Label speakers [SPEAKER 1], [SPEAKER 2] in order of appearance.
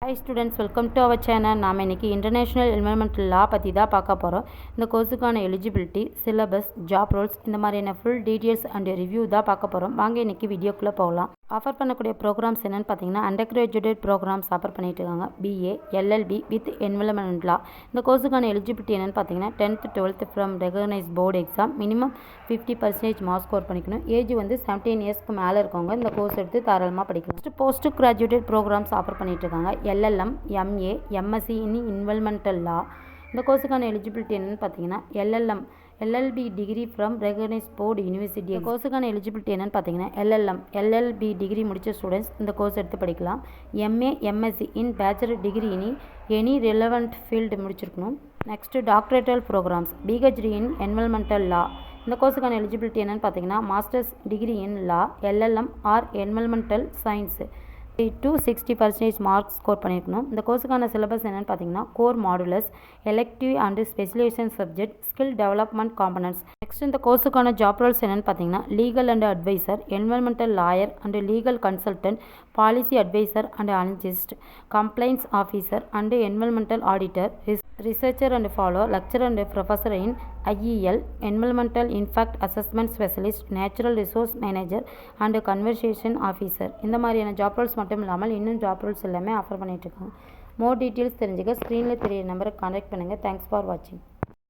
[SPEAKER 1] Hi students, welcome to our channel. நாம் இன்றைக்கி international environmental லா பற்றி தான் பார்க்க போகிறோம். இந்த கோர்ஸுக்கான எலிஜிபிலிட்டி, சிலபஸ், ஜாப் ரோல்ஸ் இந்த மாதிரியான ஃபுல் டீட்டெயில்ஸ் அண்ட் ரிவ்யூ தான் பார்க்க போகிறோம். வாங்க இன்றைக்கி வீடியோக்குள்ளே போகலாம். ஆஃபர் பண்ணக்கூடிய ப்ரோக்ராம்ஸ் என்னென்னு பார்த்தீங்கன்னா, அண்டர் கிராஜுவேட் ப்ரோக்ராம்ஸ் ஆஃபர் பண்ணிட்டு இருக்காங்க. BA, LLB with environmental law. இந்த கோர்ஸுக்கான எலிஜிபிலிட்டி என்னென்னு பார்த்தீங்கன்னா, 10th 12th from recognise board exam, minimum 50% mark score பண்ணிக்கணும். ஏஜ் வந்து 17 இயர்ஸ்க்கு மேலே இருக்கவங்க இந்த கோர்ஸ் எடுத்து தாராளமாக படிக்கலாம். போஸ்ட் கிராஜுவேட் ப்ரோக்ராம்ஸ் ஆஃபர் பண்ணிட்டு இருக்காங்க. LLM, MA, MSc in environmental law. இந்த கோர்ஸுக்கான எலிஜிபிலிட்டி என்னென்னு பார்த்தீங்கன்னா, LLB degree from recognise board university. இந்த கோர்ஸுக்கான எலிஜிபிலிட்டி என்னென்னு பார்த்தீங்கன்னா, எல்எல்பி டிகிரி முடித்த ஸ்டூடெண்ட்ஸ் இந்த கோர்ஸ் எடுத்து படிக்கலாம். MA, MSc in bachelor degree in any relevant field முடிச்சிருக்கணும். Next doctoral programs, PhD in environmental law. இந்த கோர்ஸுக்கான எலிஜிபிலிட்டி என்னென்னு பார்த்தீங்கன்னா, masters degree in law, LLM or environmental science to 60% marks score பண்ணியிருக்கணும். இந்த கோர்ஸுக்கான சிலபஸ் என்னென்னு பார்த்தீங்கன்னா, core modules, elective and specialisation subject, skill development components. Next இந்த கோர்ஸுக்கான ஜாப் ரோல்ஸ் என்னென்னு பார்த்தீங்கன்னா, legal and adviser, environmental lawyer and legal consultant, policy adviser and analyst, complaints officer and environmental auditor, researcher and follower, lecturer and professor in IEL, environmental impact assessment specialist, natural resource manager and conversation officer. இந்த மாதிரியான job Rolle's மட்டும் இல்லாமல் இன்னும் job Rolle's எல்லாமே offer பண்ணிட்டு இருக்காங்க. மோர் details தெரிஞ்சுக்க ஸ்க்ரீனில் தெரிய நம்பரை கான்டாக்ட் பண்ணுங்கள். தேங்க்ஸ் ஃபார் வாட்சிங்.